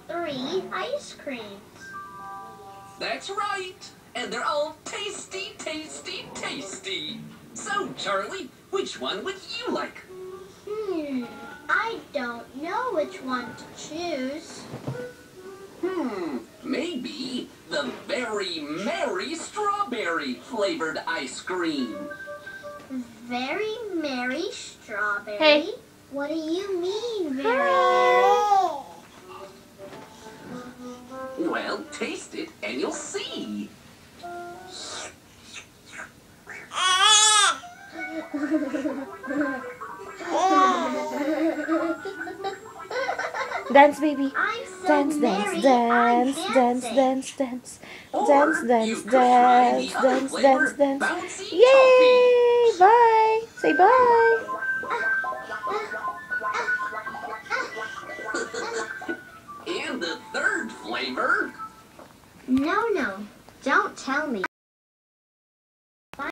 three ice creams. That's right. And they're all tasty, tasty, tasty. So, Charlie, which one would you like? I don't know which one to choose. Maybe the Very Merry Strawberry flavored ice cream. Very Merry Strawberry? Hey. What do you mean, Very Merry? Well, taste it and you'll see. Dance, baby. I'm so Dance, merry, dance, I'm dance, dancing. dance, dance, Or dance, dance, you could try dance, the other dance, flavor, dance, dance. Bouncy Yay! Bye. Say bye. And the third flavor. No, don't tell me.